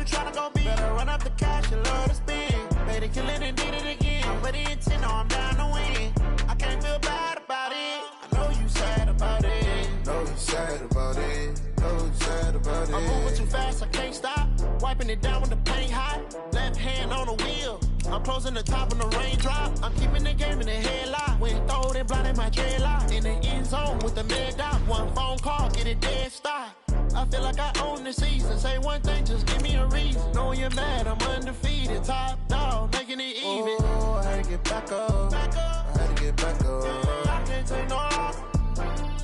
you tryna go be? Better run up the cash and love to spend. Made it, kill it, and did it again. But the intent, no, I'm down to win. I can't feel bad about it. I know you sad about it. Know you sad about it. Know you sad about it. I'm moving too fast, I can't stop. Wiping it down with the paint hot. Left hand on the wheel. I'm closing the top on the raindrop. I'm keeping the game in the headlock. When throwed and blinded my dreadlock. In the end zone with the mad dot. One phone call, get it dead stop. I feel like I own the season. Say one thing, just give me a reason. Knowing you're mad, I'm undefeated. Top dog, making it even. Oh, I had to get back up. Back up. I had to get back up. I can't take no loss.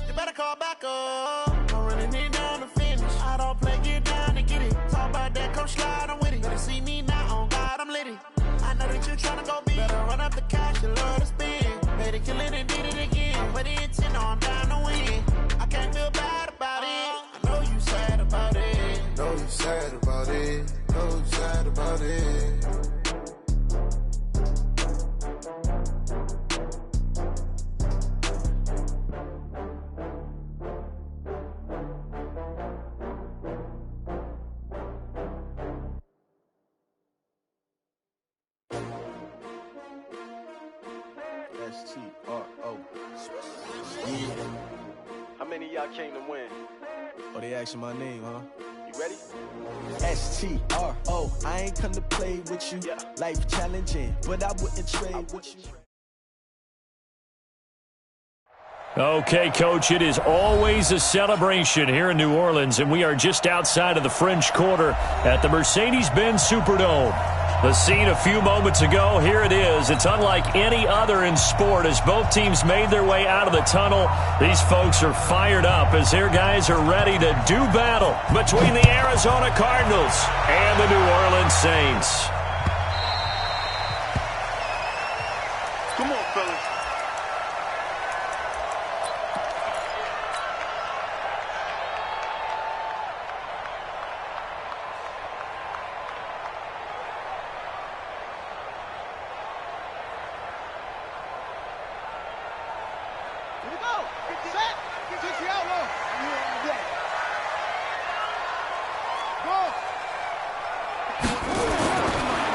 You better call back up. I'm running it down to finish. I don't play, get down to get it. Talk about that, come slide, I'm with it. Better see me now, on God, I'm lit it. I know that you tryna go be. Better run up the cash, you love to spend. Made it, kill it, and did it again. But the intent, no, I'm down to win. I can't feel bad about it. I know you sad about it. Know you sad about it. Know you sad about it. S-T-R-O. Yeah. How many of y'all came to win? Oh, they asking my name, huh? You ready? S-T-R-O. I ain't come to play with you. Yeah. Life challenging, but I wouldn't trade with you. Okay, Coach, it is always a celebration here in New Orleans, and we are just outside of the French Quarter at the Mercedes-Benz Superdome. The scene a few moments ago, here it is. It's unlike any other in sport as both teams made their way out of the tunnel. These folks are fired up as their guys are ready to do battle between the Arizona Cardinals and the New Orleans Saints. Come on, fellas.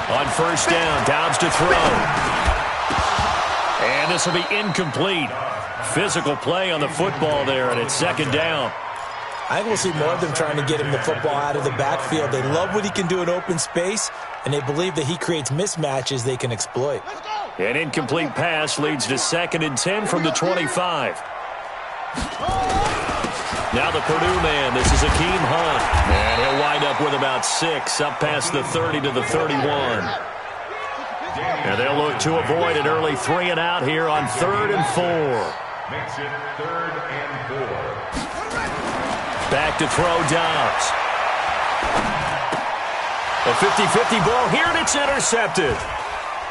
On first down, Dobbs to throw. And this will be incomplete. Physical play on the football there, and it's second down. I think we'll see more of them trying to get him the football out of the backfield. They love what he can do in open space, and they believe that he creates mismatches they can exploit. An incomplete pass leads to 2nd and 10 from the 25. Now the Purdue man, this is Akeem Hunt. And he'll wind up with about 6, up past the 30 to the 31. And they'll look to avoid an early 3 and out here on 3rd and 4. Makes it 3rd and 4. Back to throw, Dobbs. A 50-50 ball here, and it's intercepted.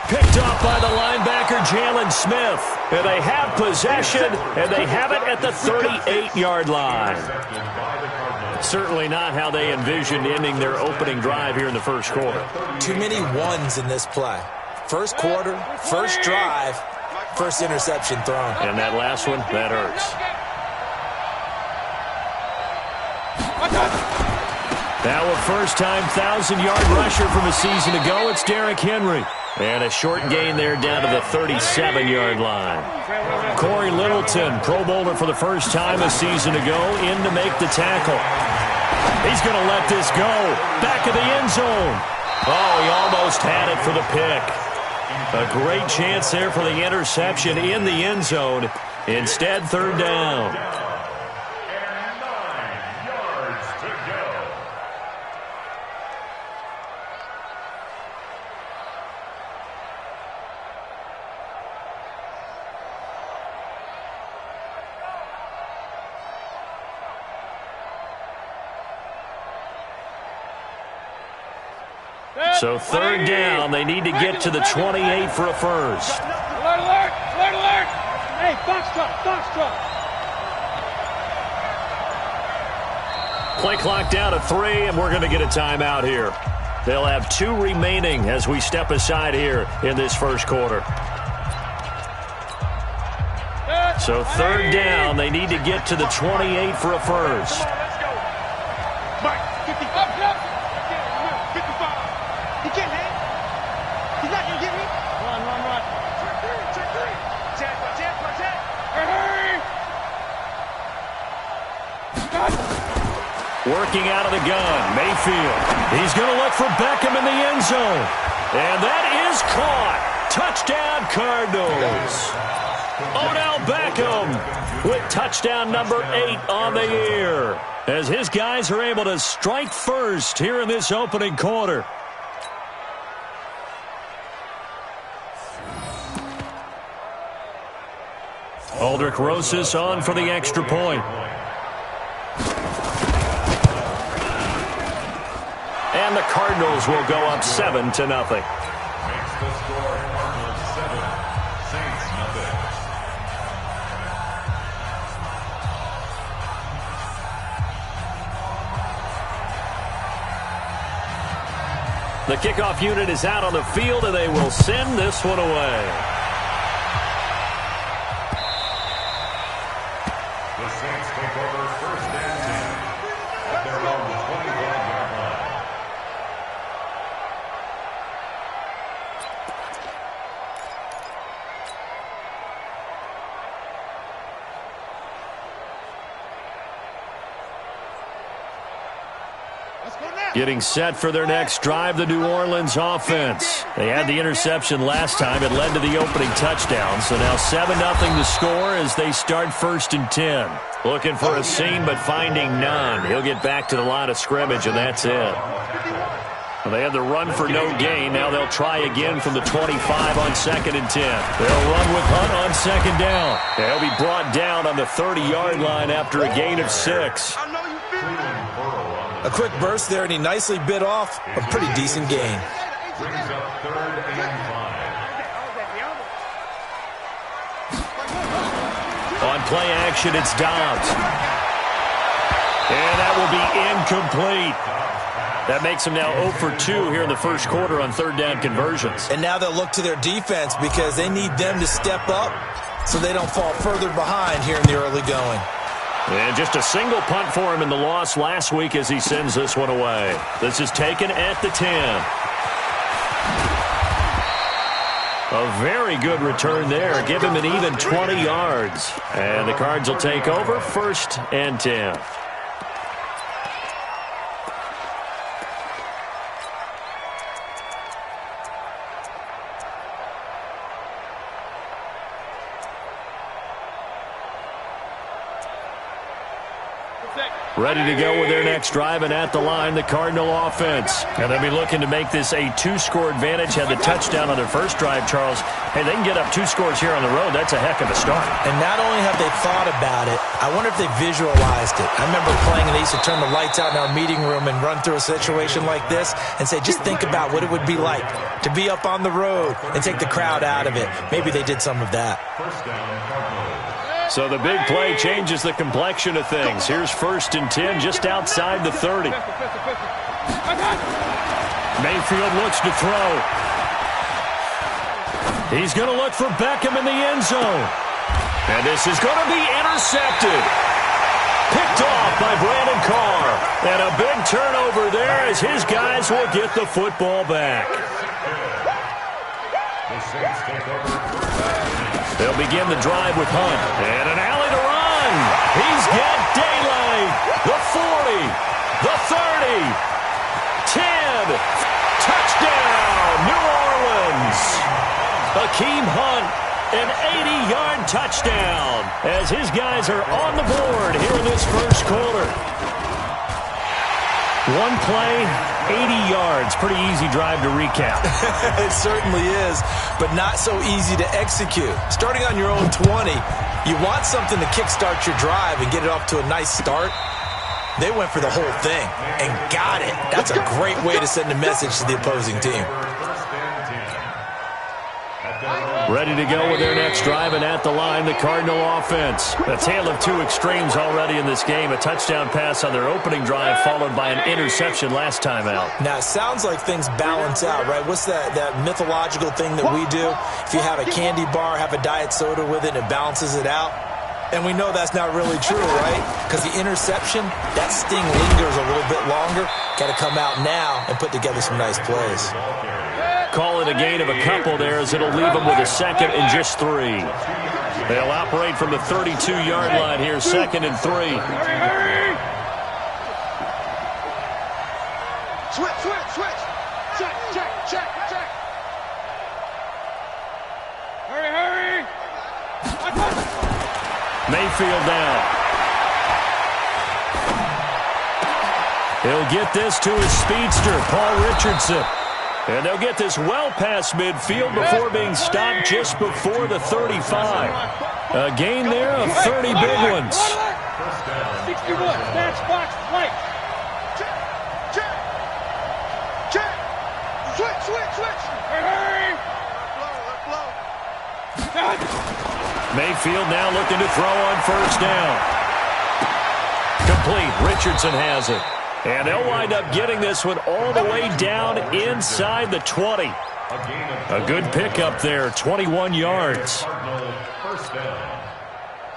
Picked off by the linebacker, Jalen Smith. And they have possession, and they have it at the 38-yard line. Certainly not how they envisioned ending their opening drive here in the first quarter. Too many ones in this play. First quarter, first drive, first interception thrown. And that last one, that hurts. Now a first-time 1,000-yard rusher from a season ago, it's Derrick Henry. And a short gain there down to the 37-yard line. Corey Littleton, Pro Bowler for the first time a season ago, in to make the tackle. He's going to let this go. Back of the end zone. Oh, he almost had it for the pick. A great chance there for the interception in the end zone. Instead, 3rd down. And 9 yards to go. So 3rd down, they need to get to the 28 for a first. Alert, alert, alert, alert. Hey, box truck. Play clock down to 3, and we're going to get a timeout here. They'll have 2 remaining as we step aside here in this first quarter. So 3rd down, they need to get to the 28 for a first. Let's go. Mike, 50. Up, 50. Working out of the gun, Mayfield. He's going to look for Beckham in the end zone. And that is caught. Touchdown, Cardinals. Odell Beckham with touchdown number 8 on the year, as his guys are able to strike first here in this opening quarter. Aldrich Rosas on for the extra point. And the Cardinals will go up 7-0. Makes the score Cardinals 7, Saints nothing. The kickoff unit is out on the field, and they will send this one away. The Saints take over first and 10 at their own 25-yard line. Getting set for their next drive, the New Orleans offense. They had the interception last time. It led to the opening touchdown. So now 7-0 the score as they start 1st and 10. Looking for a seam, but finding none. He'll get back to the line of scrimmage, and that's it. Well, they had the run for no gain. Now they'll try again from the 25 on 2nd and 10. They'll run with Hunt on 2nd down. They'll be brought down on the 30-yard line after a gain of 6. A quick burst there, and he nicely bit off a pretty decent gain. Brings up 3rd and 5. On play action, it's Dobbs. And that will be incomplete. That makes them now 0 for 2 here in the first quarter on 3rd down conversions. And now they'll look to their defense because they need them to step up so they don't fall further behind here in the early going. And just a single punt for him in the loss last week as he sends this one away. This is taken at the 10. A very good return there. Give him an even 20 yards. And the Cards will take over 1st and 10. Ready to go with their next drive, and at the line, the Cardinal offense. And they'll be looking to make this a 2-score advantage. Had the touchdown on their first drive, Charles. Hey, they can get up 2 scores here on the road. That's a heck of a start. And not only have they thought about it, I wonder if they visualized it. I remember playing, and they used to turn the lights out in our meeting room and run through a situation like this and say, just think about what it would be like to be up on the road and take the crowd out of it. Maybe they did some of that. First down, Cardinals. So the big play changes the complexion of things. Here's 1st and 10 just outside the 30. Mayfield looks to throw. He's going to look for Beckham in the end zone. And this is going to be intercepted. Picked off by Brandon Carr. And a big turnover there as his guys will get the football back. The Saints take over. They'll begin the drive with Hunt. And an alley to run. He's got daylight. The 40. The 30. 10. Touchdown, New Orleans. Akeem Hunt, an 80-yard touchdown as his guys are on the board here in this first quarter. One play, 80 yards. Pretty easy drive to recap. It certainly is, but not so easy to execute. Starting on your own 20, you want something to kickstart your drive and get it off to a nice start. They went for the whole thing and got it. That's a great way to send a message to the opposing team. Ready to go with their next drive, and at the line, the Cardinal offense. A tale of 2 extremes already in this game. A touchdown pass on their opening drive, followed by an interception last time out. Now, it sounds like things balance out, right? What's that mythological thing that we do? If you have a candy bar, have a diet soda with it, it balances it out. And we know that's not really true, right? Because the interception, that sting lingers a little bit longer. Got to come out now and put together some nice plays. Call it a gain of a couple there as it'll leave them with a 2nd and just 3. They'll operate from the 32-yard line here, 2nd and 3. Switch. Check. Hurry. Mayfield down. He'll get this to his speedster, Paul Richardson. And they'll get this well past midfield before being stopped just before the 35. A gain there of 30 big ones. 61, match box, right. Check. Switch. Hurry. Mayfield now looking to throw on first down. Complete. Richardson has it. And they'll wind up getting this one all the way down inside the 20. A good pickup there, 21 yards.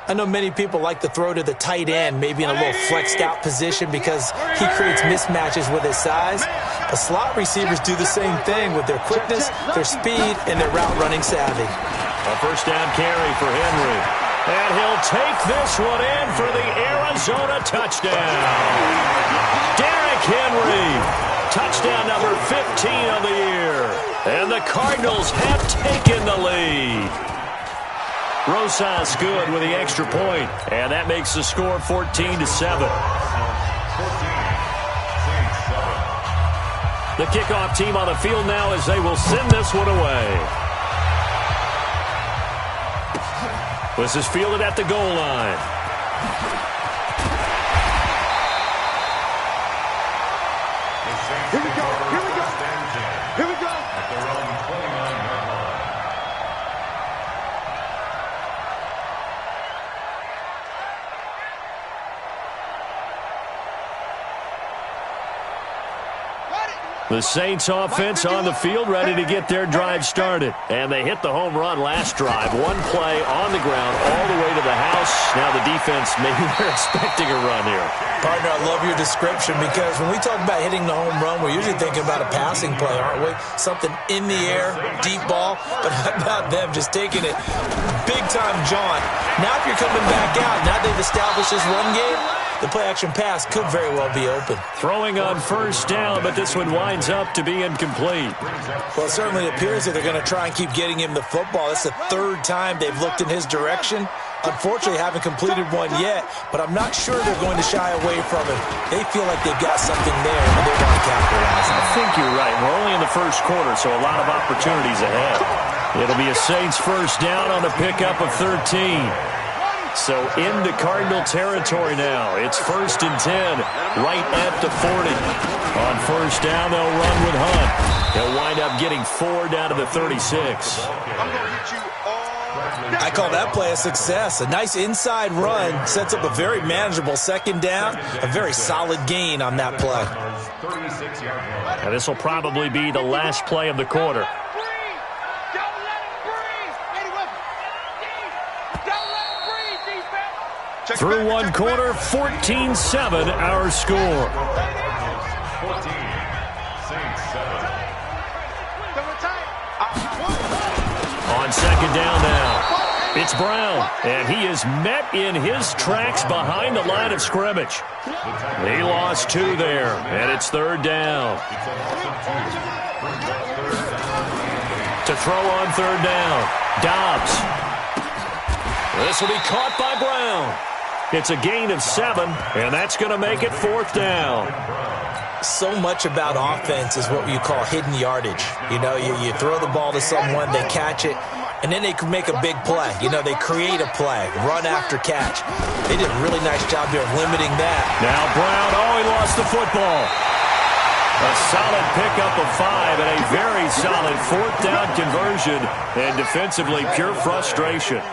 I know many people like to throw to the tight end, maybe in a little flexed out position because he creates mismatches with his size. But slot receivers do the same thing with their quickness, their speed, and their route running savvy. A first down carry for Henry. And he'll take this one in for the Arizona touchdown. Derrick Henry, touchdown number 15 of the year. And the Cardinals have taken the lead. Rosas good with the extra point, and that makes the score 14-7. The kickoff team on the field now as they will send this one away. This is fielded at the goal line. Here we go. At their own 29-yard line. The Saints offense on the field ready to get their drive started. And they hit the home run last drive. One play on the ground all the way to the house. Now the defense, maybe they're expecting a run here. Partner, I love your description because when we talk about hitting the home run, we're usually thinking about a passing play, aren't we? Something in the air, deep ball. But how about them just taking it big-time jaunt? Now if you're coming back out, now they've established this run game, the play-action pass could very well be open. Throwing on first down, but this one winds up to be incomplete. Well, it certainly appears that they're going to try and keep getting him the football. It's the third time they've looked in his direction. Unfortunately, haven't completed one yet, but I'm not sure they're going to shy away from it. They feel like they've got something there, and they want to capitalize on it. I think you're right. We're only in the first quarter, so a lot of opportunities ahead. It'll be a Saints first down on a pickup of 13. So into Cardinal territory now. It's 1st and 10, right at the 40. On first down, they'll run with Hunt. He'll wind up getting 4 down to the 36. I call that play a success. A nice inside run sets up a very manageable second down. A very solid gain on that play. And this will probably be the last play of the quarter. Through one quarter, 14-7 our score. 14, Saints 7. On second down now, it's Brown, and he is met in his tracks behind the line of scrimmage. He lost 2 there, and it's 3rd down. To throw on 3rd down, Dobbs. This will be caught by Brown. It's a gain of 7, and that's going to make it 4th down. So much about offense is what you call hidden yardage. You know, you throw the ball to someone, they catch it, and then they can make a big play. You know, they create a play, run after catch. They did a really nice job there of limiting that. Now Brown, he lost the football. A solid pickup of 5 and a very solid 4th down conversion, and defensively pure frustration.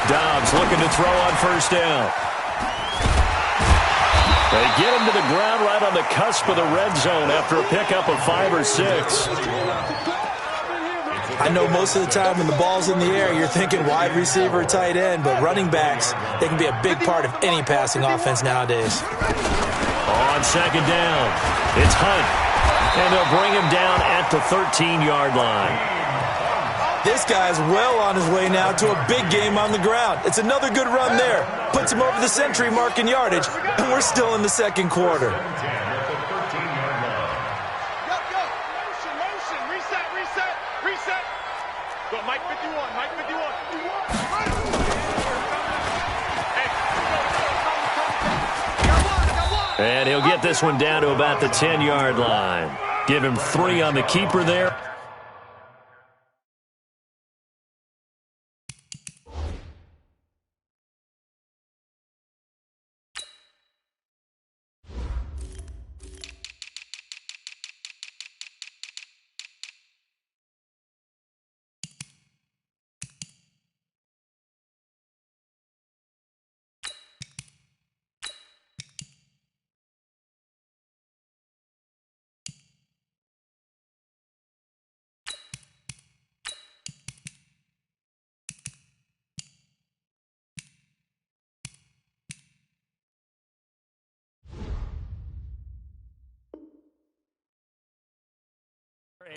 Dobbs looking to throw on first down. They get him to the ground right on the cusp of the red zone after a pickup of 5 or 6. I know most of the time when the ball's in the air, you're thinking wide receiver, tight end, but running backs, they can be a big part of any passing offense nowadays. On second down, it's Hunt, and they'll bring him down at the 13-yard line. This guy's well on his way now to a big game on the ground. It's another good run there. Puts him over the century mark in yardage, and we're still in the second quarter. Go, Mike 51, Mike 51. And he'll get this one down to about the 10-yard line. Give him 3 on the keeper there.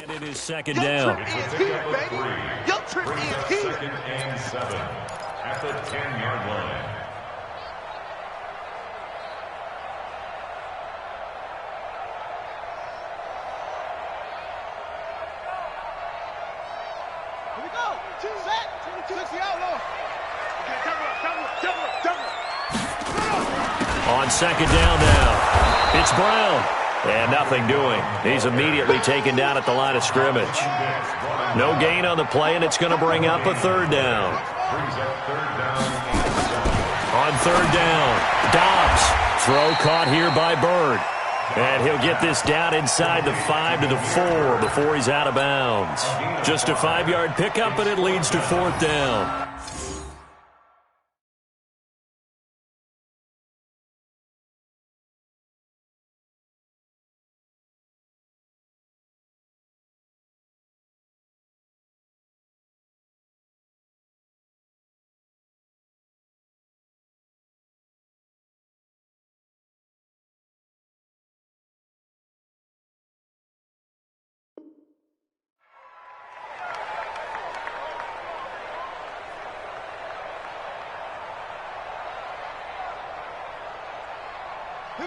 And it is second down. Second and 7 at the 10-yard line. Here we go. Set. Took the outlaw. On second down now, it's Brown. And nothing doing. He's immediately taken down at the line of scrimmage. No gain on the play, and it's going to bring up a third down. On third down, Dobbs. Throw caught here by Bird. And he'll get this down inside the 5 to the 4 before he's out of bounds. Just a 5-yard pickup, and it leads to fourth down.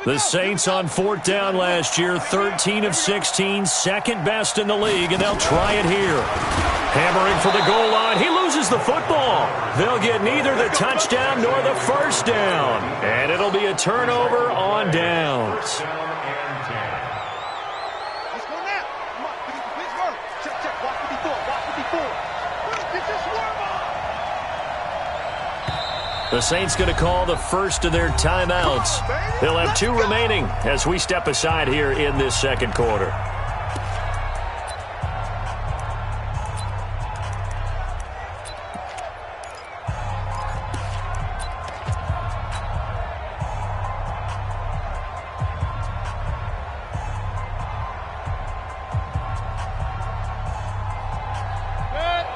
The Saints on fourth down last year, 13 of 16, second best in the league, and they'll try it here. Hammering for the goal line. He loses the football. They'll get neither the touchdown nor the first down, and it'll be a turnover on downs. Let's go now. Come on, Pittsburgh. Check. Watch 54. Get this worm on. The Saints going to call the first of their timeouts. They'll have 2 remaining as we step aside here in this second quarter.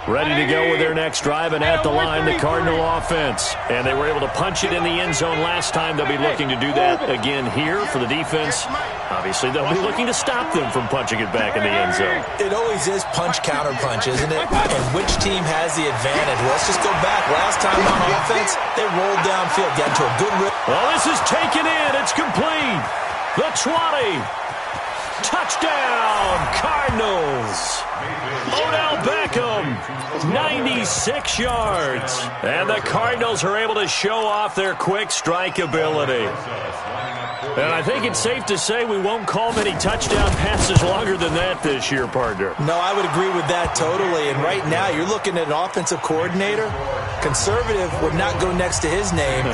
Ready to go with their next drive, and at the line, the Cardinal offense. And they were able to punch it in the end zone last time. They'll be looking to do that again here for the defense. Obviously, they'll be looking to stop them from punching it back in the end zone. It always is punch-counter-punch, isn't it? And which team has the advantage? Well, let's just go back. Last time on offense, they rolled downfield, got into a good rip. Well, this is taken in. It's complete. The 20. Touchdown, Cardinals. Odell Beckham, 96 yards. And the Cardinals are able to show off their quick strike ability. And I think it's safe to say we won't call many touchdown passes longer than that this year, partner. No, I would agree with that totally. And right now, you're looking at an offensive coordinator. Conservative would not go next to his name.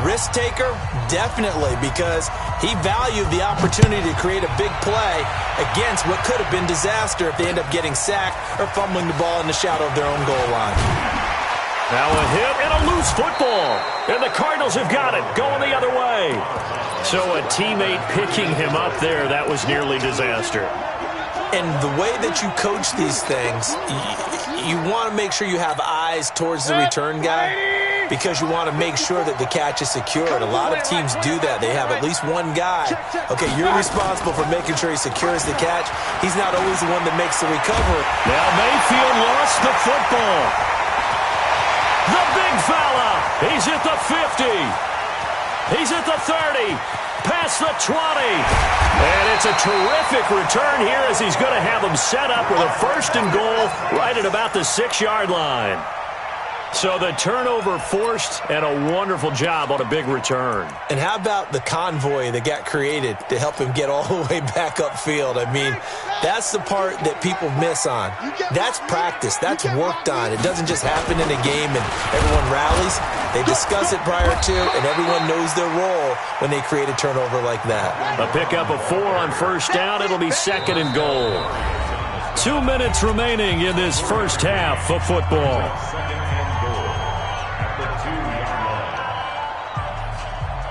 Risk taker, definitely, because he valued the opportunity to create a big play against what could have been disaster if they end up getting sacked or fumbling the ball in the shadow of their own goal line. Now a hit and a loose football. And the Cardinals have got it, going the other way. So a teammate picking him up there, that was nearly disaster. And the way that you coach these things, you want to make sure you have eyes towards the return guy. because you want to make sure that the catch is secured. A lot of teams do that. They have at least one guy. Okay, you're responsible for making sure he secures the catch. He's not always the one that makes the recovery. Now Mayfield lost the football. The big fella. He's at the 50. He's at the 30. Past the 20. And it's a terrific return here as he's going to have them set up with a 1st and goal right at about the 6-yard line. So the turnover forced and a wonderful job on a big return. And how about the convoy that got created to help him get all the way back upfield? I mean, that's the part that people miss on. That's practice. That's worked on. It doesn't just happen in a game and everyone rallies. They discuss it prior to, and everyone knows their role when they create a turnover like that. A pickup of 4 on 1st down. It'll be 2nd and goal. 2 minutes remaining in this first half of football.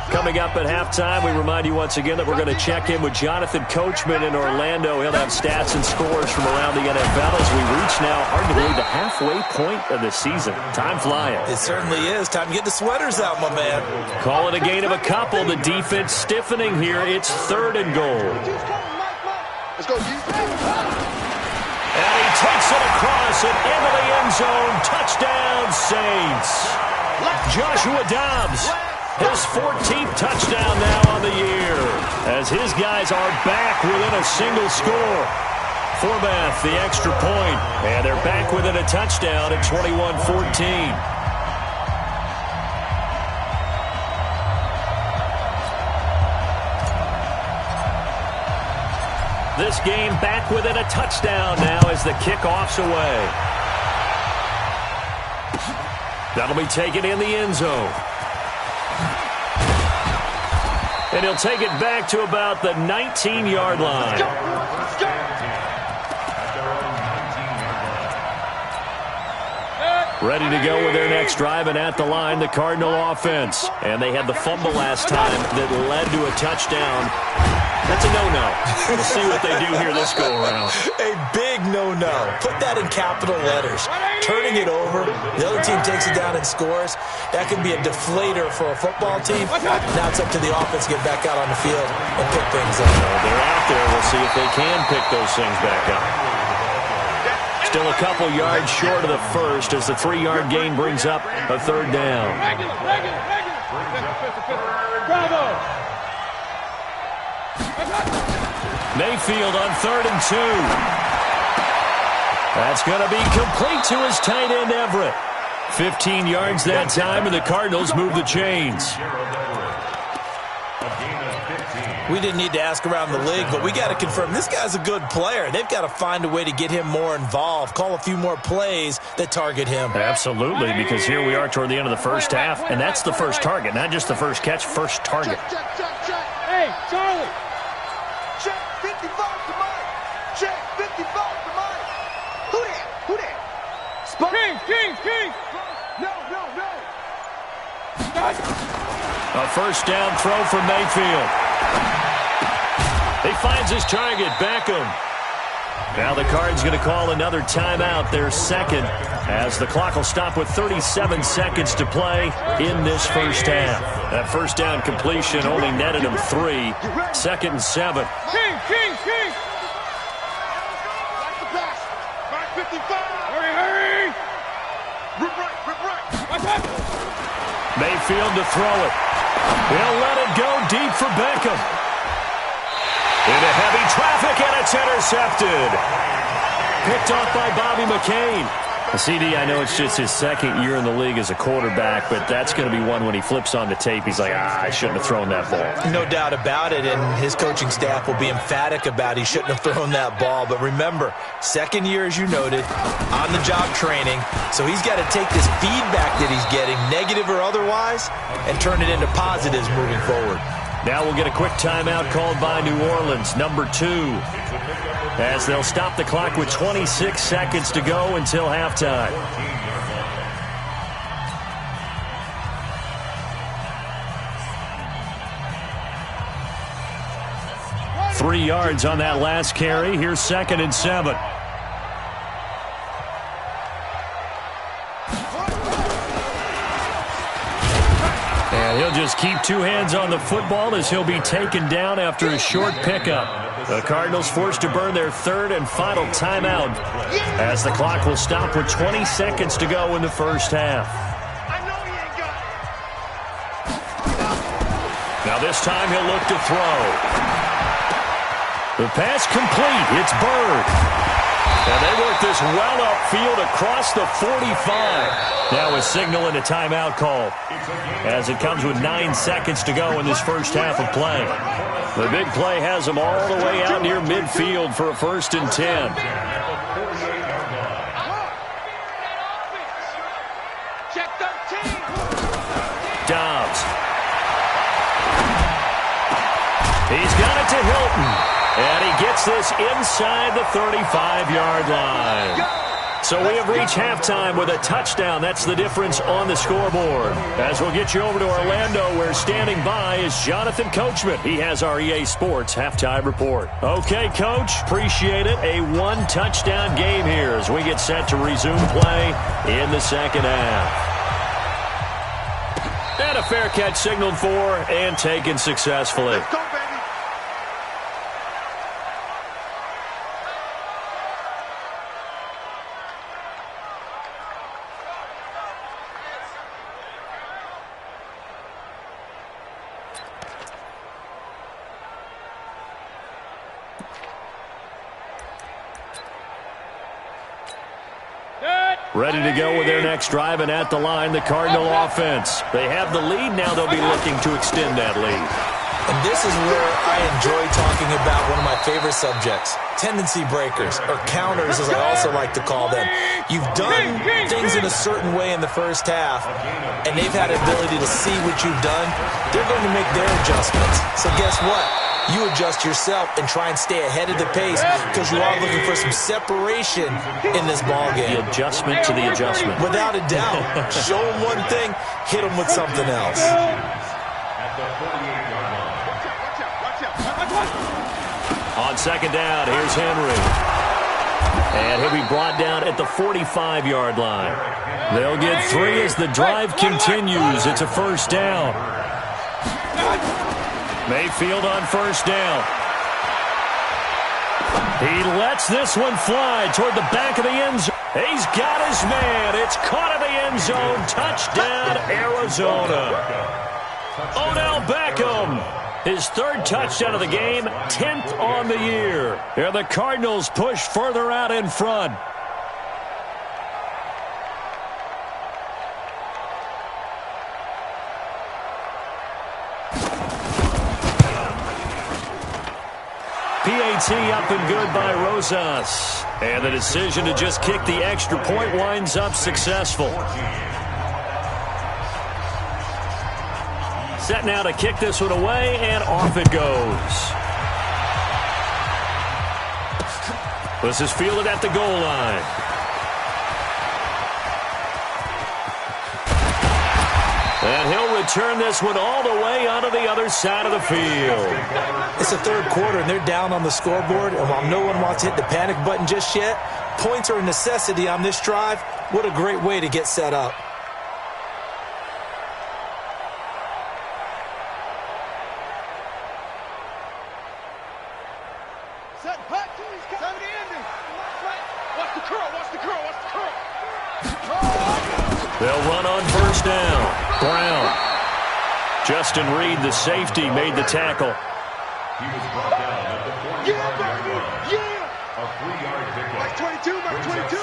Coming up at halftime, we remind you once again that we're going to check in with Jonathan Coachman in Orlando. He'll have stats and scores from around the NFL as we reach now, hard to believe, the halfway point of the season. Time flying. It certainly is. Time to get the sweaters out, my man. Call it a gain of a couple. The defense stiffening here. It's 3rd and goal. Let's go, D. And he takes it across and into the end zone. Touchdown, Saints. Joshua Dobbs. His 14th touchdown now on the year as his guys are back within a single score. Forbath, the extra point, and they're back within a touchdown at 21-14. This game back within a touchdown now as the kickoff's away. That'll be taken in the end zone. And he'll take it back to about the 19-yard line. Ready to go with their next drive, and at the line, the Cardinal offense. And they had the fumble last time that led to a touchdown. That's a no-no. We'll see what they do here this go-around. A big no-no. Put that in capital letters. Turning it over, the other team takes it down and scores. That can be a deflator for a football team. Now it's up to the offense to get back out on the field and pick things up. They're out there. We'll see if they can pick those things back up. Still a couple yards short of the first as the 3-yard gain brings up a 3rd down. Bravo! Mayfield on 3rd and 2. That's going to be complete to his tight end, Everett. 15 yards that time, and the Cardinals move the chains. We didn't need to ask around the league, but we got to confirm this guy's a good player. They've got to find a way to get him more involved, call a few more plays that target him. Absolutely, because here we are toward the end of the first half, and that's the first target, not just the first catch, first target. Check. Hey, Charlie. Check 55 to Mike. Check 55 to Mike. Who that? King. No. A first down throw from Mayfield. He finds his target, Beckham. Now the Cards going to call another timeout, their 2nd, as the clock will stop with 37 seconds to play in this first half. That first down completion only netted him 3. 2nd and 7. King. Like the pass. Mark 55. Hurry. Rip right. Mayfield to throw it. He'll let it go deep for Beckham. Into heavy traffic, and it's intercepted. Picked off by Bobby McCain. CD, I know it's just his 2nd year in the league as a quarterback, but that's going to be one when he flips on the tape, he's like, I shouldn't have thrown that ball. No doubt about it, and his coaching staff will be emphatic about he shouldn't have thrown that ball. But remember, 2nd year, as you noted, on-the-job training, so he's got to take this feedback that he's getting, negative or otherwise, and turn it into positives moving forward. Now we'll get a quick timeout called by New Orleans, number 2, as they'll stop the clock with 26 seconds to go until halftime. Three yards on that last carry. Here's 2nd and 7. he'll just keep two hands on the football as he'll be taken down after a short pickup. The Cardinals forced to burn their third and final timeout as the clock will stop with 20 seconds to go in the first half. Now this time he'll look to throw. The pass complete. It's Bird. And they work this well upfield across the 45. Now a signal and a timeout call as it comes with 9 seconds to go in this first half of play. The big play has them all the way out near midfield for a 1st and 10. Dobbs. He's got it to Hilton. And he gets this inside the 35-yard line. So we have reached halftime with a touchdown. That's the difference on the scoreboard. As we'll get you over to Orlando, where standing by is Jonathan Coachman. He has our EA Sports halftime report. Okay, Coach, appreciate it. A one-touchdown game here as we get set to resume play in the second half. And a fair catch signaled for and taken successfully. Let's go, baby. Ready to go with their next drive, and at the line, the Cardinal offense. They have the lead. Now they'll be looking to extend that lead. And this is where I enjoy talking about one of my favorite subjects, tendency breakers, or counters as I also like to call them. You've done things in a certain way in the first half, and they've had the ability to see what you've done. They're going to make their adjustments. So guess what? You adjust yourself and try and stay ahead of the pace because you are looking for some separation in this ballgame. The adjustment to the adjustment. Without a doubt. Show them one thing, hit them with something else. On second down, here's Henry. And he'll be brought down at the 45-yard line. They'll get 3 as the drive continues. It's a first down. Mayfield on first down. He lets this one fly toward the back of the end zone. He's got his man. It's caught in the end zone. Touchdown, Arizona. Odell Beckham. His 3rd touchdown of the game, 10th on the year. And the Cardinals push further out in front. PAT up and good by Rosas. And the decision to just kick the extra point winds up successful. Set now to kick this one away, and off it goes. This is fielded at the goal line. And he'll return this one all the way onto the other side of the field. It's the 3rd quarter, and they're down on the scoreboard. And while no one wants to hit the panic button just yet, points are a necessity on this drive. What a great way to get set up. They'll run on first down. Brown. Justin Reed, the safety, made the tackle. He was brought down at the 45-yard line. A 3-yard pickup. Mark 22, Mark 22.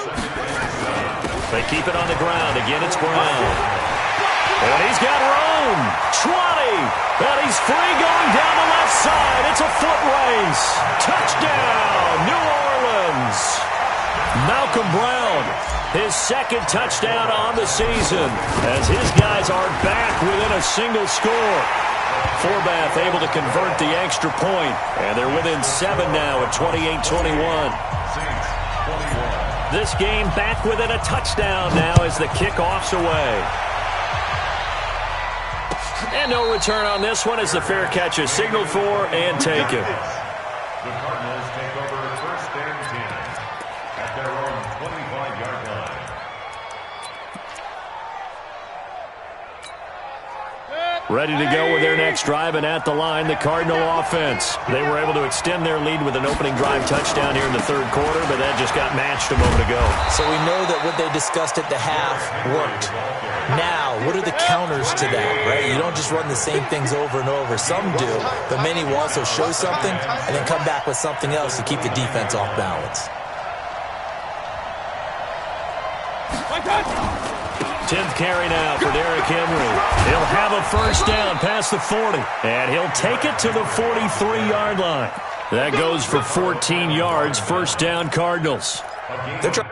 They keep it on the ground. Again, it's Brown. And he's got room. 20. And he's free going down the left side. It's a foot race. Touchdown, New Orleans. Malcolm Brown, his 2nd touchdown on the season as his guys are back within a single score. Forbath able to convert the extra point, and they're within 7 now at 28-21. This game back within a touchdown now as the kickoff's away. And no return on this one as the fair catch is signaled for and taken. The Cardinals take over 1st and 10 at their own 25-yard line. Ready to go with their next drive, and at the line, the Cardinal offense. They were able to extend their lead with an opening drive touchdown here in the third quarter, but that just got matched a moment ago. So we know that what they discussed at the half worked. Now, what are the counters to that, right? You don't just run the same things over and over. Some do, but many will also show something and then come back with something else to keep the defense off balance. 10th carry now for Derrick Henry. He'll have a first down past the 40, and he'll take it to the 43-yard line. That goes for 14 yards, first down Cardinals. They're trying.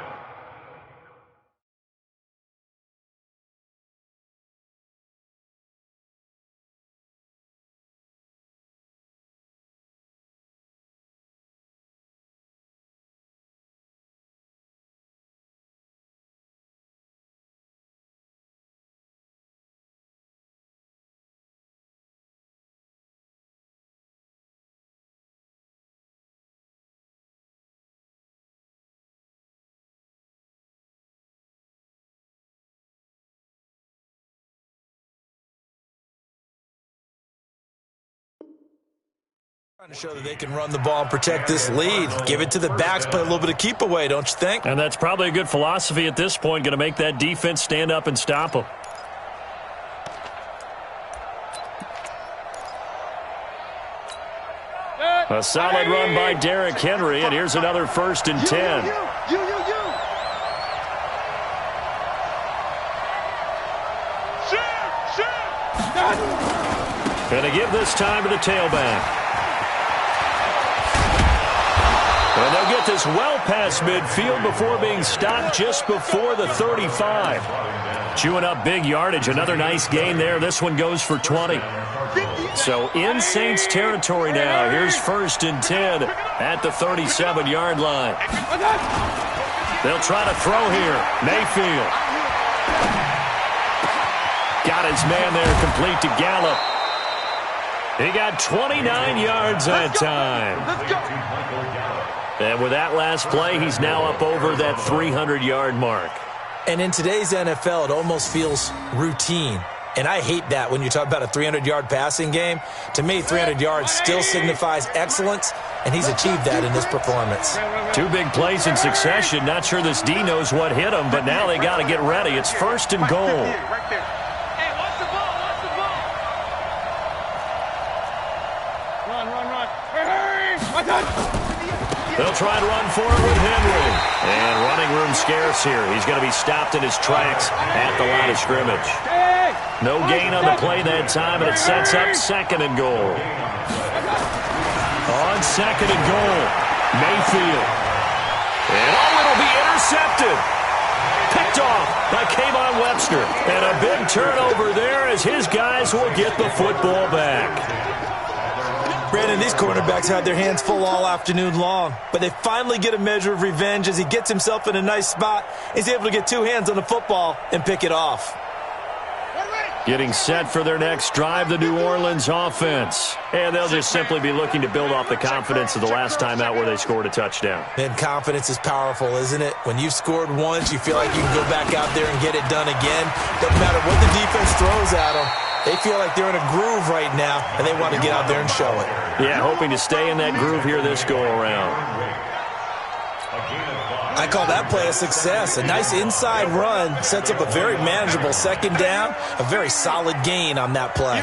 Trying to show that they can run the ball and protect this lead. Give it to the backs, play a little bit of keep away, don't you think? And that's probably a good philosophy at this point, going to make that defense stand up and stop them. A solid run by Derrick Henry, and here's another 1st and 10. Going to give this time to the tailback. And they'll get this well past midfield before being stopped just before the 35. Chewing up big yardage. Another nice gain there. This one goes for 20. So in Saints territory now. Here's 1st and 10 at the 37-yard line. They'll try to throw here. Mayfield. Got his man there, complete to Gallup. He got 29 yards that time. And with that last play, he's now up over that 300-yard mark. And in today's NFL, it almost feels routine. And I hate that when you talk about a 300-yard passing game. To me, 300 yards still signifies excellence, and he's achieved that in this performance. 2 big plays in succession. Not sure this D knows what hit him, but now they got to get ready. It's 1st and goal. They'll try to run for it with Henry. And running room scarce here. He's going to be stopped in his tracks at the line of scrimmage. No gain on the play that time, and it sets up 2nd and goal. On 2nd and goal, Mayfield. And it'll be intercepted. Picked off by Kayvon Webster. And a big turnover there as his guys will get the football back. Brandon, these cornerbacks had their hands full all afternoon long, but they finally get a measure of revenge as he gets himself in a nice spot. He's able to get 2 hands on the football and pick it off. Getting set for their next drive, the New Orleans offense. And they'll just simply be looking to build off the confidence of the last time out where they scored a touchdown. And confidence is powerful, isn't it? When you've scored once, you feel like you can go back out there and get it done again. Doesn't matter what the defense throws at them. They feel like they're in a groove right now, and they want to get out there and show it. Yeah, hoping to stay in that groove here this go-around. I call that play a success. A nice inside run sets up a very manageable 2nd down, a very solid gain on that play.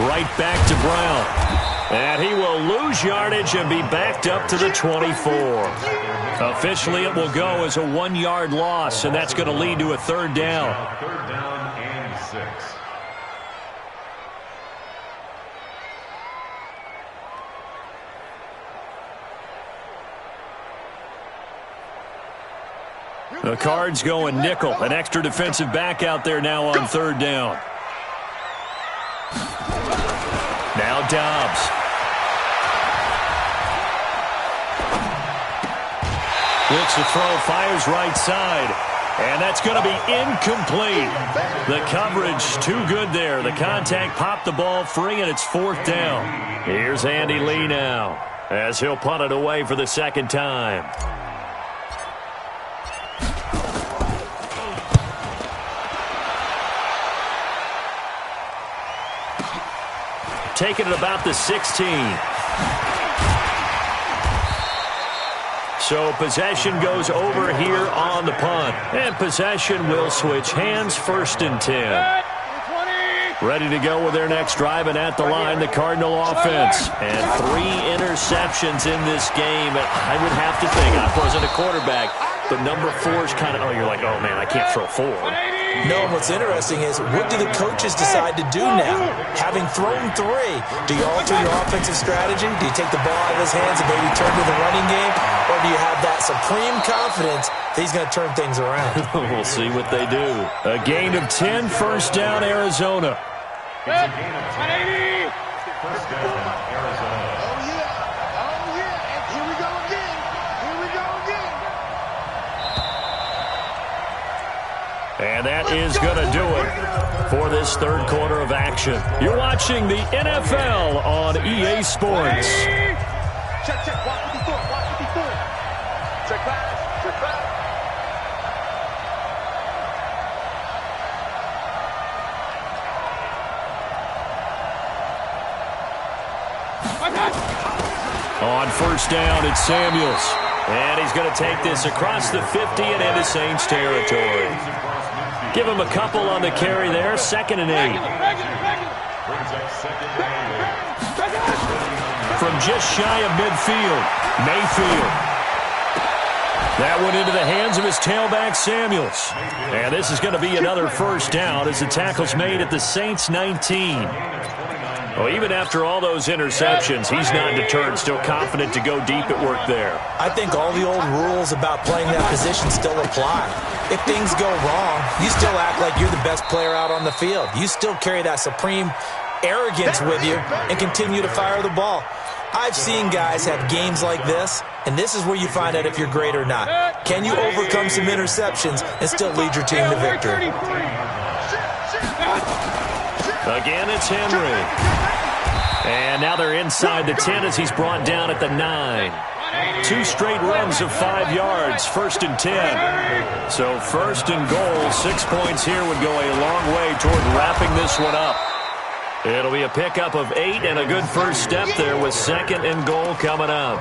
Right back to Brown. And he will lose yardage and be backed up to the 24. Officially, it will go as a 1-yard loss, and that's going to lead to a 3rd down. 3rd down and 6. The Cards going nickel. An extra defensive back out there now on 3rd down. Now Dobbs. Looks to throw, fires right side. And that's going to be incomplete. The coverage too good there. The contact popped the ball free, and it's 4th down. Here's Andy Lee now as he'll punt it away for the 2nd time. taken at about the 16. So possession goes over here on the punt. And possession will switch hands, 1st and 10. Ready to go with their next drive, and at the line, the Cardinal offense. And 3 interceptions in this game. And I would have to think, I wasn't a quarterback, but number 4 is kind of, oh, you're like, oh, man, I can't throw 4. No, what's interesting is, what do the coaches decide to do now? Having thrown 3, do you alter your offensive strategy? Do you take the ball out of his hands and maybe turn to the running game? Or do you have that supreme confidence that he's going to turn things around? We'll see what they do. A gain of 10, 1st down, Arizona. It's a gain of 10. 1st down, Arizona. Oh, yeah. And here we go again. And that is going to do it for this 3rd quarter of action. You're watching the NFL on EA Sports. Check. Watch what before. Check back. On 1st down, it's Samuels. And he's going to take this across the 50 and into Saints territory. Give him a couple on the carry there, 2nd and 8. From just shy of midfield, Mayfield. That went into the hands of his tailback, Samuels. And this is going to be another 1st down as the tackle's made at the Saints 19. Well, even after all those interceptions, he's not deterred, still confident to go deep at work there. I think all the old rules about playing that position still apply. If things go wrong, you still act like you're the best player out on the field. You still carry that supreme arrogance with you and continue to fire the ball. I've seen guys have games like this, and this is where you find out if you're great or not. Can you overcome some interceptions and still lead your team to victory? Again, it's Henry. And now they're inside the 10 as he's brought down at the 9. 2 straight runs of 5 yards, 1st and 10. So 1st and goal, 6 points here would go a long way toward wrapping this one up. It'll be a pickup of 8 and a good first step there with 2nd and goal coming up.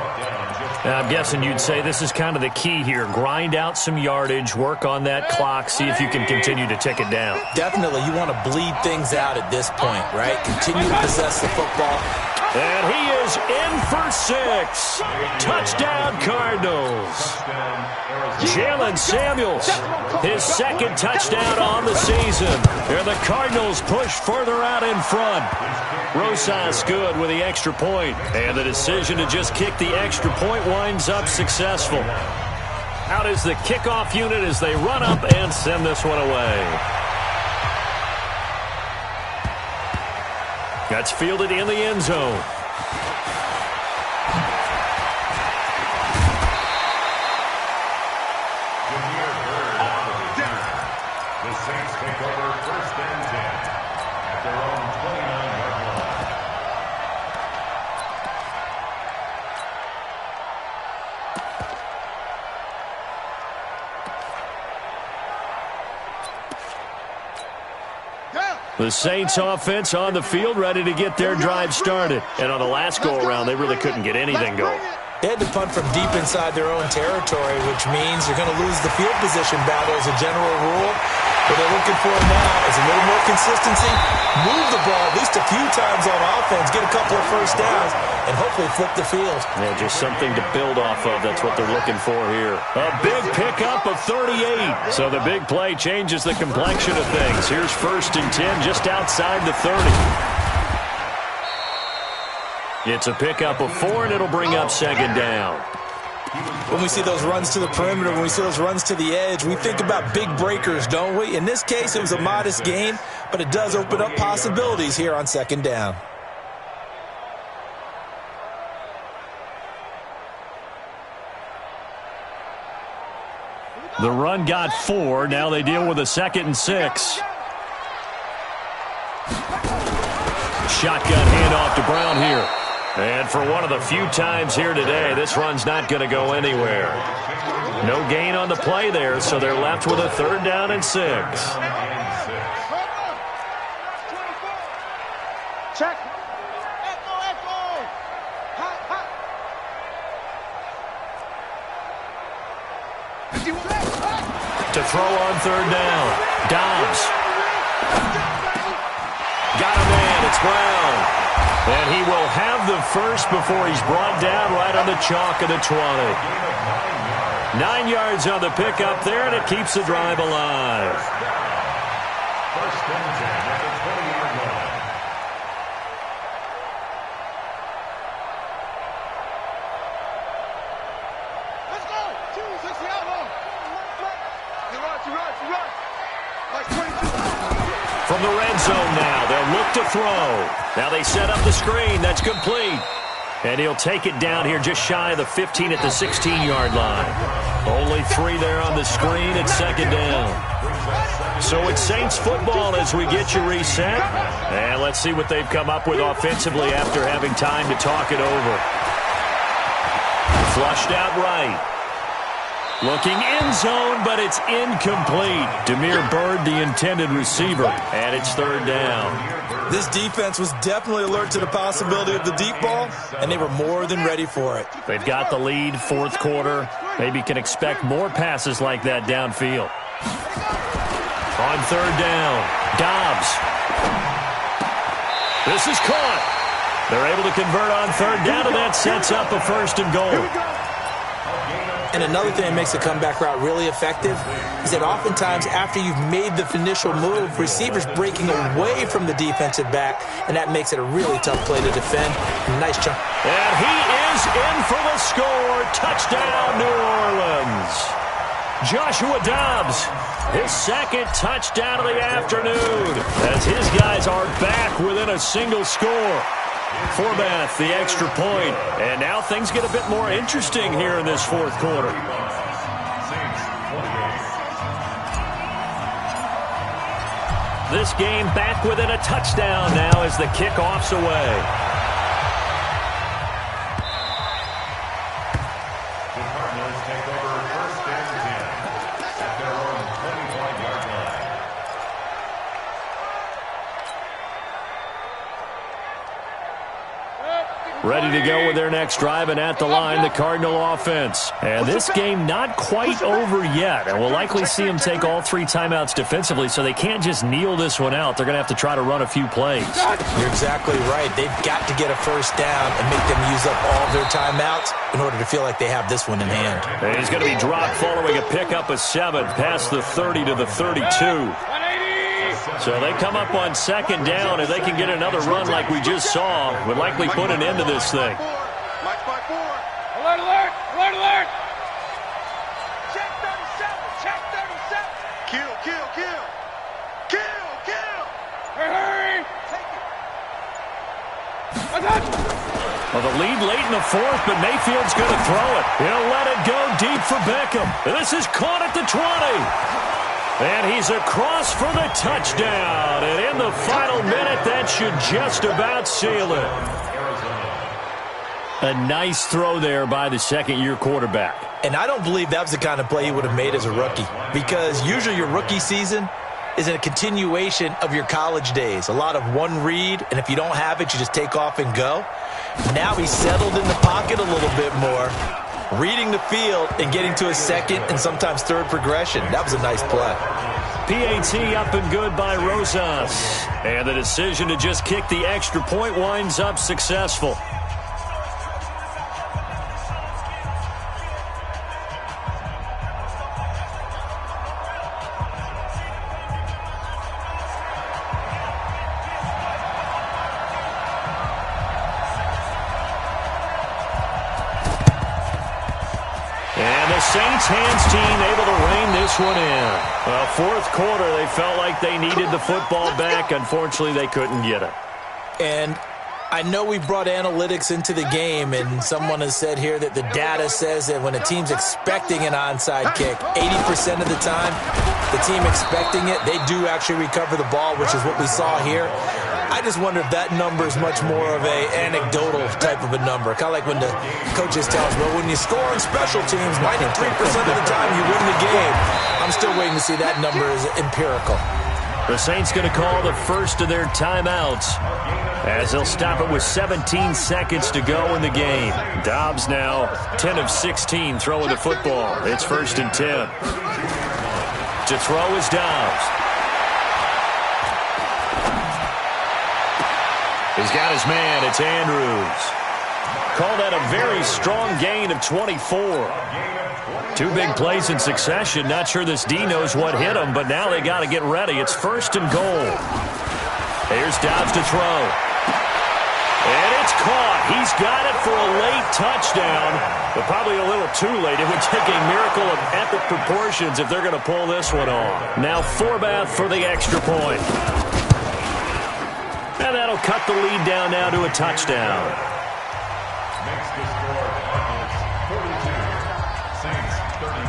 Now, I'm guessing you'd say this is kind of the key here. Grind out some yardage, work on that clock, see if you can continue to tick it down. Definitely, you want to bleed things out at this point, right? Continue to possess the football. And he is in for 6. Touchdown, Cardinals. Jalen Samuels, his 2nd touchdown on the season. And the Cardinals push further out in front. Rosas good with the extra point. And the decision to just kick the extra point winds up successful. Out is the kickoff unit as they run up and send this one away. That's fielded in the end zone. The Saints take over 1st and 10 at their own 29-yard line. The Saints offense on the field ready to get their drive started. And on the last go-around, they really couldn't get anything going. They had to punt from deep inside their own territory, which means you're going to lose the field position battle as a general rule. What they're looking for now is a little more consistency, move the ball at least a few times on offense, get a couple of first downs, and hopefully flip the field. Yeah, just something to build off of. That's what they're looking for here. A big pickup of 38. So the big play changes the complexion of things. Here's 1st and 10 just outside the 30. It's a pickup of 4, and it'll bring up 2nd down. When we see those runs to the perimeter, when we see those runs to the edge, we think about big breakers, don't we? In this case, it was a modest gain, but it does open up possibilities here on 2nd down. The run got 4. Now they deal with a 2nd and 6. Shotgun handoff to Brown here. And for one of the few times here today, this run's not going to go anywhere. No gain on the play there, so they're left with a 3rd down and 6. Check. To throw on third down. Dobbs. Got a man. It's Brown. And he will have the first before he's brought down right on the chalk of the 20. 9 yards on the pickup there, and it keeps the drive alive. First and 10 at the 20-yard line. Let's go. 260 out low. You run. Like 22. From the red zone now, they'll look to throw. Now they set up the screen. That's complete. And he'll take it down here just shy of the 15 at the 16-yard line. Only 3 there on the screen at second down. So it's Saints football as we get you reset. And let's see what they've come up with offensively after having time to talk it over. Flushed out right. Looking end zone, but it's incomplete. Demir Bird, the intended receiver, and it's third down. This defense was definitely alert to the possibility of the deep ball, and they were more than ready for it. They've got the lead, fourth quarter. Maybe can expect more passes like that downfield. On third down, Dobbs. This is caught. They're able to convert on third down, and that sets up a first and goal. And another thing that makes the comeback route really effective is that oftentimes after you've made the initial move, receivers breaking away from the defensive back, and that makes it a really tough play to defend. Nice jump. And he is in for the score. Touchdown, New Orleans. Joshua Dobbs, his second touchdown of the afternoon, as his guys are back within a single score. Forbath, the extra point. And now things get a bit more interesting here in this fourth quarter. This game back within a touchdown now as the kickoff's away. The Cardinals take over first and 10 at their own 25-yard line. Ready to go with their next drive, and at the line, the Cardinal offense. And this game not quite over yet, and we'll likely see them take all 3 timeouts defensively, so they can't just kneel this one out. They're going to have to try to run a few plays. You're exactly right. They've got to get a first down and make them use up all their timeouts in order to feel like they have this one in hand. And he's going to be dropped following a pickup of 7 past the 30 to the 32. So they come up on second down, and they can get another run like we just saw. Would likely put an end to this thing. Mike by 4. Alert, alert, alert, alert. Check 37, check 37. Kill. Hurry. Take it. Well, the lead late in the fourth, but Mayfield's going to throw it. He'll let it go deep for Beckham. This is caught at the 20. And he's across for the touchdown. And in the final minute, that should just about seal it. A nice throw there by the second-year quarterback. And I don't believe that was the kind of play he would have made as a rookie, because usually your rookie season is a continuation of your college days. A lot of one read, and if you don't have it, you just take off and go. Now he's settled in the pocket a little bit more, reading the field and getting to a second and sometimes third progression. That was a nice play. PAT up and good by Rosas. And the decision to just kick the extra point winds up successful. Saints hands team able to rein this one in. Fourth quarter, they felt like they needed the football back. Unfortunately, they couldn't get it. And I know we brought analytics into the game, and someone has said here that the data says that when a team's expecting an onside kick, 80% of the time, the team expecting it, they do actually recover the ball, which is what we saw here. I just wonder if that number is much more of a anecdotal type of a number. Kind of like when the coaches tell us, well, when you score on special teams, 93% of the time you win the game. I'm still waiting to see that number is empirical. The Saints going to call the first of their timeouts as they'll stop it with 17 seconds to go in the game. Dobbs now 10 of 16 throwing the football. It's 1st and 10. To throw is Dobbs. He's got his man. It's Andrews. Call that a very strong gain of 24. 2 big plays in succession. Not sure this D knows what hit him, but now they got to get ready. It's 1st and goal. Here's Dobbs to throw. And it's caught. He's got it for a late touchdown, but probably a little too late. It would take a miracle of epic proportions if they're going to pull this one off. Now Forbath for the extra point. And that'll cut the lead down now to a touchdown. Makes the score Cardinals 42, Saints 35.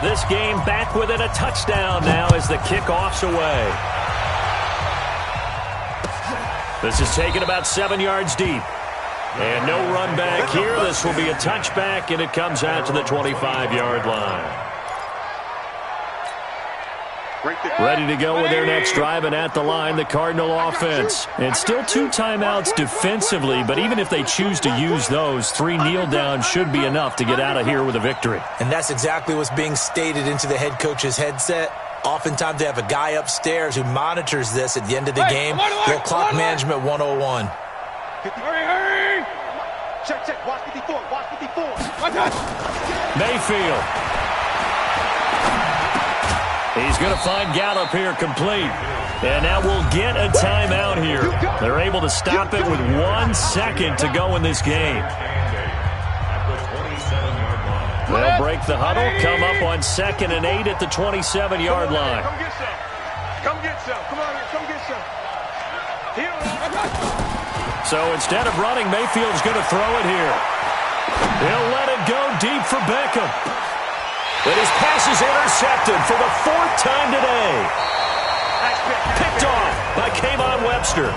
This game back within a touchdown now as the kickoff's away. This is taken about 7 yards deep. And no run back here. This will be a touchback, and it comes out to the 25-yard line. Ready to go with their next drive, and at the line, the Cardinal offense. And still 2 timeouts defensively, but even if they choose to use those, 3 kneel downs should be enough to get out of here with a victory. And that's exactly what's being stated into the head coach's headset. Oftentimes they have a guy upstairs who monitors this at the end of the game. Little clock management 101. Hurry! Check. Watch 54. Watch 54. Mayfield. He's going to find Gallup here complete. And now we'll get a timeout here. They're able to stop it with 1 second to go in this game. They'll break the huddle, come up on 2nd and 8 at the 27-yard line. Come get some. Come get some. Come on here. Come get some. So instead of running, Mayfield's going to throw it here. He'll let it go deep for Beckham. But his pass is intercepted for the 4th time today. Picked off by Kayvon Webster.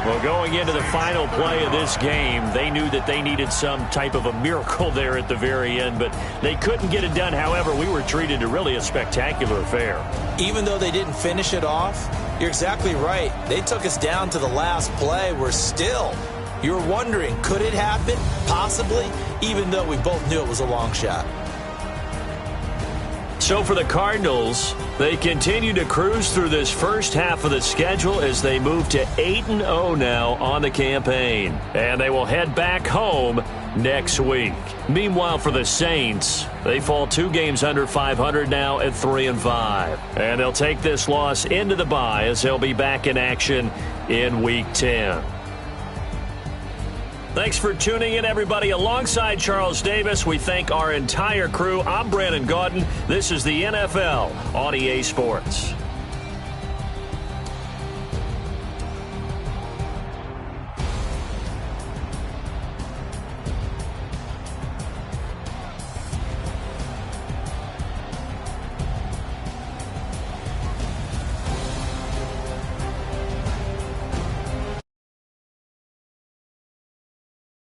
Well, going into the final play of this game, they knew that they needed some type of a miracle there at the very end, but they couldn't get it done. However, we were treated to really a spectacular affair. Even though they didn't finish it off, you're exactly right. They took us down to the last play. We're still, you were wondering, could it happen? Possibly, even though we both knew it was a long shot. So for the Cardinals, they continue to cruise through this first half of the schedule as they move to 8-0 now on the campaign. And they will head back home next week. Meanwhile, for the Saints, they fall 2 games under 500 now at 3-5. And they'll take this loss into the bye as they'll be back in action in Week 10. Thanks for tuning in, everybody. Alongside Charles Davis, we thank our entire crew. I'm Brandon Gaudin. This is the NFL on EA Sports.